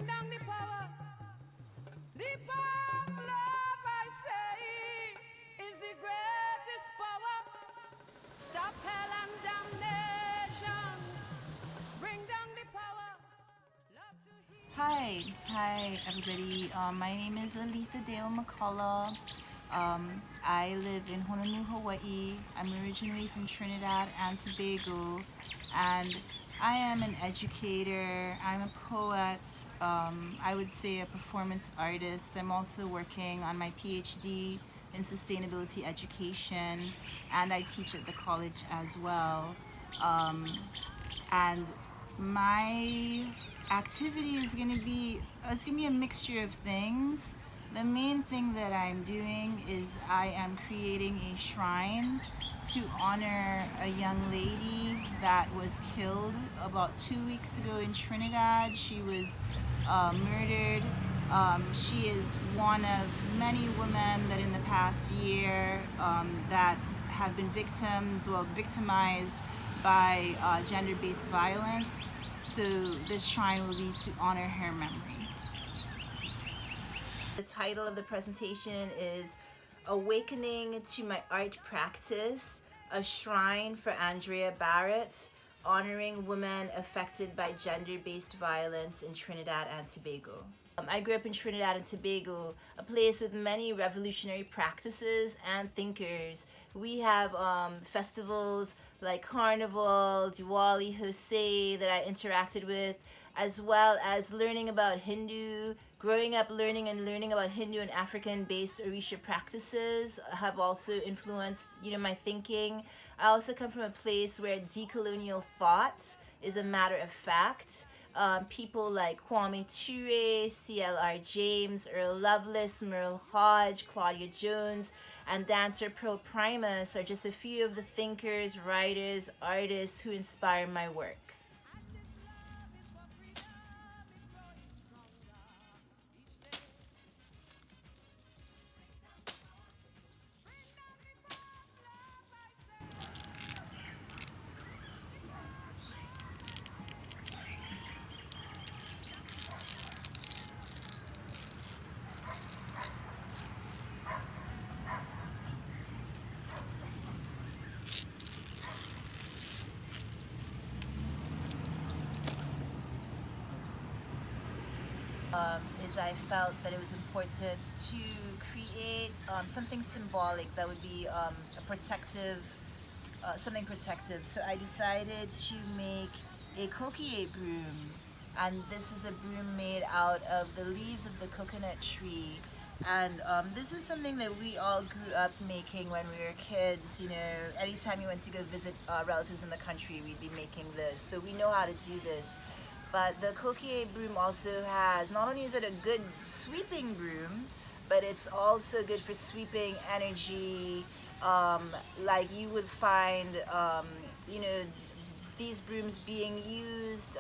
Bring down the power. The power of love, I say, is the greatest power. Stop hell and damnation. Bring down the power. Love to heal. Hi, everybody. My name is Aletha Dale McCullough. I live in Honolulu, Hawaii. I'm originally from Trinidad and Tobago, and I am an educator. I'm a poet. I would say a performance artist. I'm also working on my PhD in sustainability education, and I teach at the college as well. Um, and my activity is going to be it's going to be a mixture of things. The main thing that I'm doing is I am creating a shrine to honor a young lady that was killed about 2 weeks ago in Trinidad. She was murdered. She is one of many women that in the past year that have been victimized by gender-based violence. So this shrine will be to honor her memory. The title of the presentation is Awakening to My Art Practice, a Shrine for Andrea Bharatt, honoring women affected by gender-based violence in Trinidad and Tobago. I grew up in Trinidad and Tobago, a place with many revolutionary practices and thinkers. We have festivals like Carnival, Diwali, Jose that I interacted with, as well as learning about Hindu. Growing up learning about Hindu and African-based Orisha practices have also influenced, my thinking. I also come from a place where decolonial thought is a matter of fact. People like Kwame Ture, C.L.R. James, Earl Lovelace, Merle Hodge, Claudia Jones, and dancer Pearl Primus are just a few of the thinkers, writers, artists who inspire my work. Is I felt that it was important to create something symbolic that would be a protective, something protective. So I decided to make a coquillage broom, and this is a broom made out of the leaves of the coconut tree. And this is something that we all grew up making when we were kids. Anytime we went to go visit relatives in the country, we'd be making this. So we know how to do this. But the coquillage broom also has, not only is it a good sweeping broom, but it's also good for sweeping energy. Like you would find, these brooms being used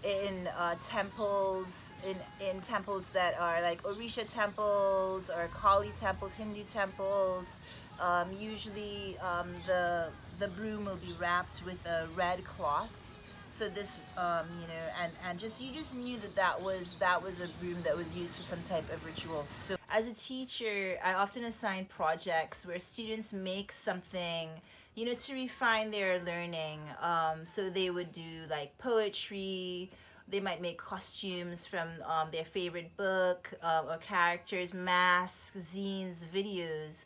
in temples, in temples that are like Orisha temples or Kali temples, Hindu temples. Usually the broom will be wrapped with a red cloth. So this, and just you just knew that was a broom that was used for some type of ritual. So as a teacher, I often assign projects where students make something, to refine their learning. So they would do like poetry. They might make costumes from their favorite book or characters, masks, zines, videos.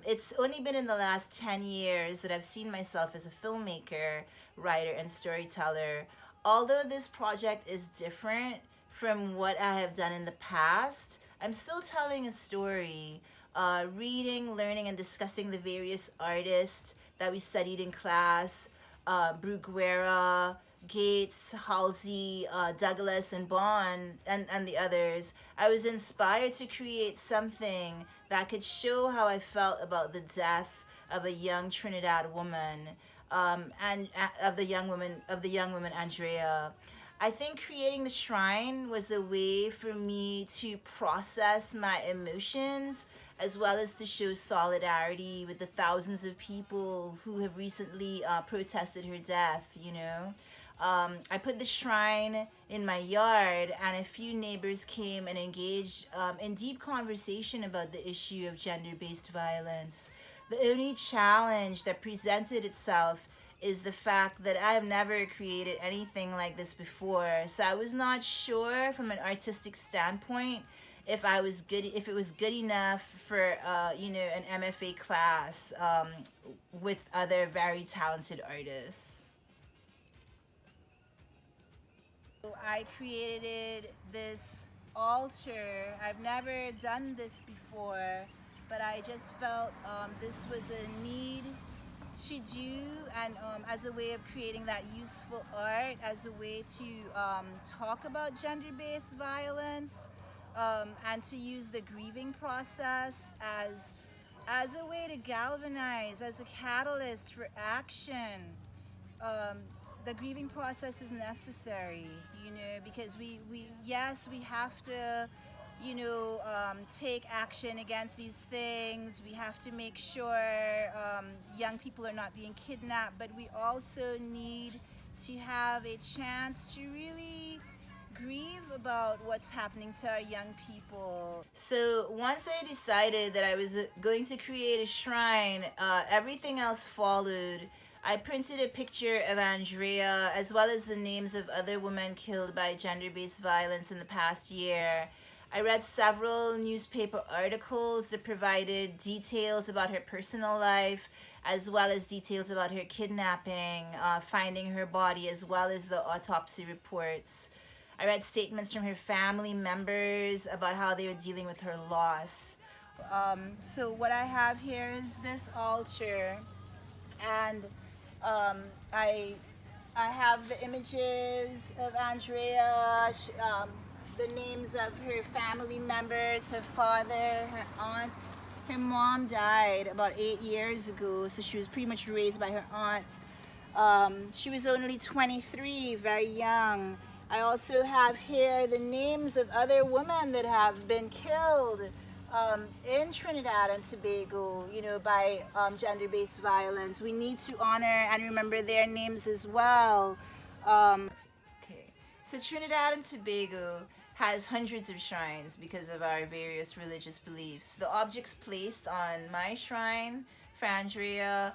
It's only been in the last 10 years that I've seen myself as a filmmaker, writer, and storyteller. Although this project is different from what I have done in the past, I'm still telling a story, reading, learning, and discussing the various artists that we studied in class, Bruguera, Gates, Halsey, Douglas, and Bond, and the others. I was inspired to create something that could show how I felt about the death of a young Trinidad woman, and of the young woman Andrea. I think creating the shrine was a way for me to process my emotions as well as to show solidarity with the thousands of people who have recently protested her death. I put the shrine in my yard, and a few neighbors came and engaged in deep conversation about the issue of gender based violence. The only challenge that presented itself is the fact that I've never created anything like this before. So I was not sure from an artistic standpoint if it was good enough for an MFA class with other very talented artists. I created this altar. I've never done this before, but I just felt this was a need to do, and as a way of creating that useful art, as a way to talk about gender-based violence, and to use the grieving process as a way to galvanize, as a catalyst for action. um, the grieving process is necessary, because we yes, we have to, take action against these things. We have to make sure young people are not being kidnapped, but we also need to have a chance to really grieve about what's happening to our young people. So once I decided that I was going to create a shrine, everything else followed. I printed a picture of Andrea as well as the names of other women killed by gender based violence in the past year. I read several newspaper articles that provided details about her personal life as well as details about her kidnapping, finding her body, as well as the autopsy reports. I read statements from her family members about how they were dealing with her loss. So, what I have here is this altar, and um, I I have the images of Andrea, the names of her family members, her father, her aunt. Her mom died about 8 years ago, so she was pretty much raised by her aunt. She was only 23, very young. I also have here the names of other women that have been killed in Trinidad and Tobago, by gender-based violence. We need to honor and remember their names as well. Okay, so Trinidad and Tobago has hundreds of shrines because of our various religious beliefs. The objects placed on my shrine for Andrea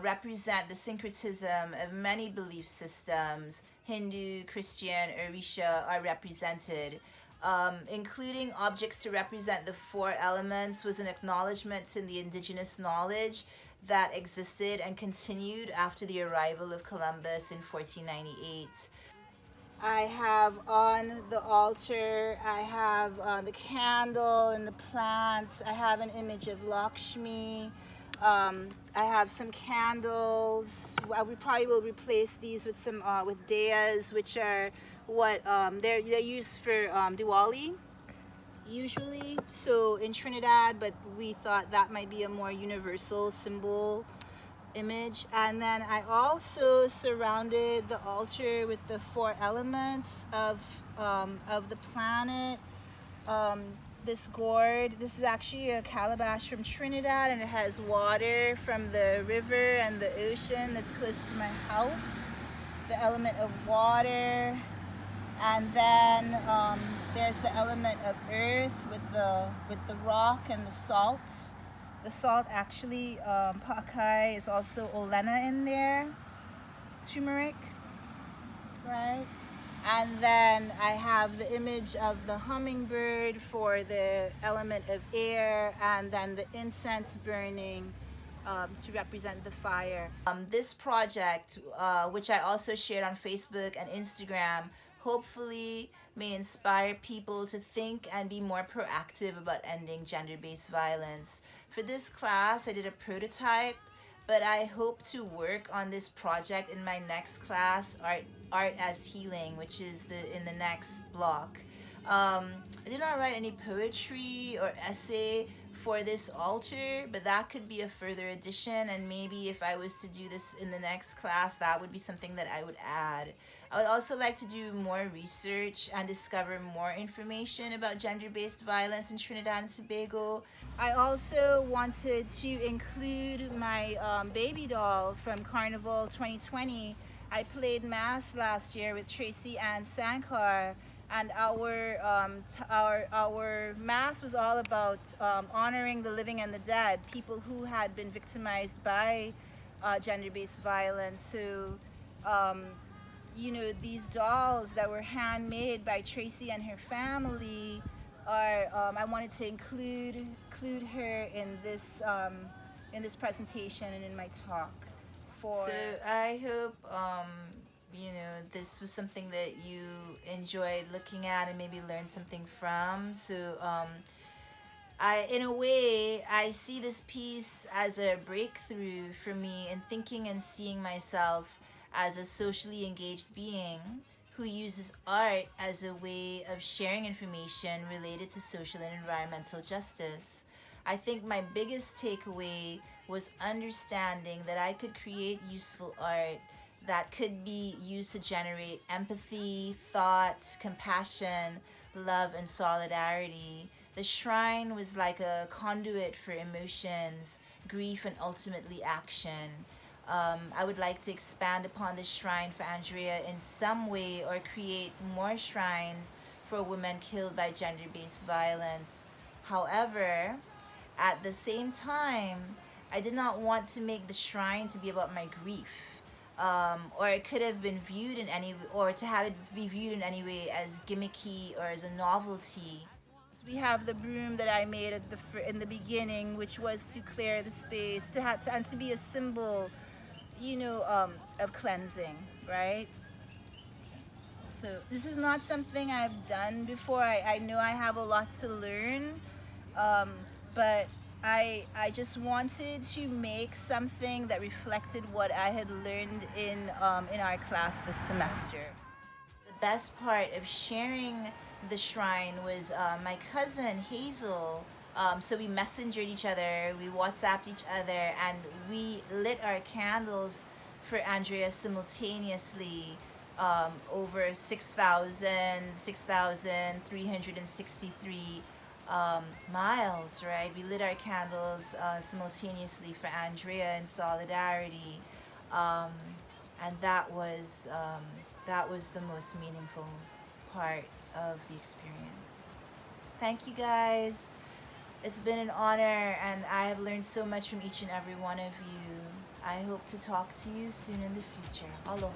represent the syncretism of many belief systems. Hindu, Christian, Orisha are represented. Including objects to represent the four elements was an acknowledgement to the indigenous knowledge that existed and continued after the arrival of Columbus in 1498. I have on the altar, I have the candle and the plants. I have an image of Lakshmi. I have some candles. We probably will replace these with some with dayas, which are what they're used for Diwali usually. So in Trinidad, but we thought that might be a more universal symbol image. And then I also surrounded the altar with the four elements of the planet. This gourd, this is actually a calabash from Trinidad, and it has water from the river and the ocean that's close to my house, the element of water. And then there's the element of earth with the rock and the salt. The salt actually, pakai, is also olena in there, turmeric, right? And then I have the image of the hummingbird for the element of air, and then the incense burning to represent the fire. This project, which I also shared on Facebook and Instagram, hopefully may inspire people to think and be more proactive about ending gender-based violence. For this class, I did a prototype, but I hope to work on this project in my next class, Art as Healing, which is in the next block. I did not write any poetry or essay for this altar, but that could be a further addition, and maybe if I was to do this in the next class, that would be something that I would add. I would also like to do more research and discover more information about gender-based violence in Trinidad and Tobago. I also wanted to include my baby doll from Carnival 2020, I played Mass last year with Tracy Ann Sankar, and our Mass was all about honoring the living and the dead, people who had been victimized by gender-based violence. So, um, these dolls that were handmade by Tracy and her family are. I wanted to include her in this presentation and in my talk. So I hope this was something that you enjoyed looking at and maybe learned something from. So in a way, I see this piece as a breakthrough for me in thinking and seeing myself as a socially engaged being who uses art as a way of sharing information related to social and environmental justice. I think my biggest takeaway was understanding that I could create useful art that could be used to generate empathy, thought, compassion, love, and solidarity. The shrine was like a conduit for emotions, grief, and ultimately action. I would like to expand upon this shrine for Andrea in some way or create more shrines for women killed by gender based violence. However, at the same time, I did not want to make the shrine to be about my grief. Or it could have been viewed in any, or to have it be viewed in any way as gimmicky or as a novelty. We have the broom that I made in the beginning, which was to clear the space, and to be a symbol, of cleansing, right? So this is not something I've done before. I know I have a lot to learn, um, but I just wanted to make something that reflected what I had learned in our class this semester. The best part of sharing the shrine was my cousin Hazel. So we messengered each other, we WhatsApped each other, and we lit our candles for Andrea simultaneously over 6,363 miles, right? We lit our candles simultaneously for Andrea in solidarity. Um, and that was the most meaningful part of the experience. Thank you guys. It's been an honor, and I have learned so much from each and every one of you. I hope to talk to you soon in the future. Aloha.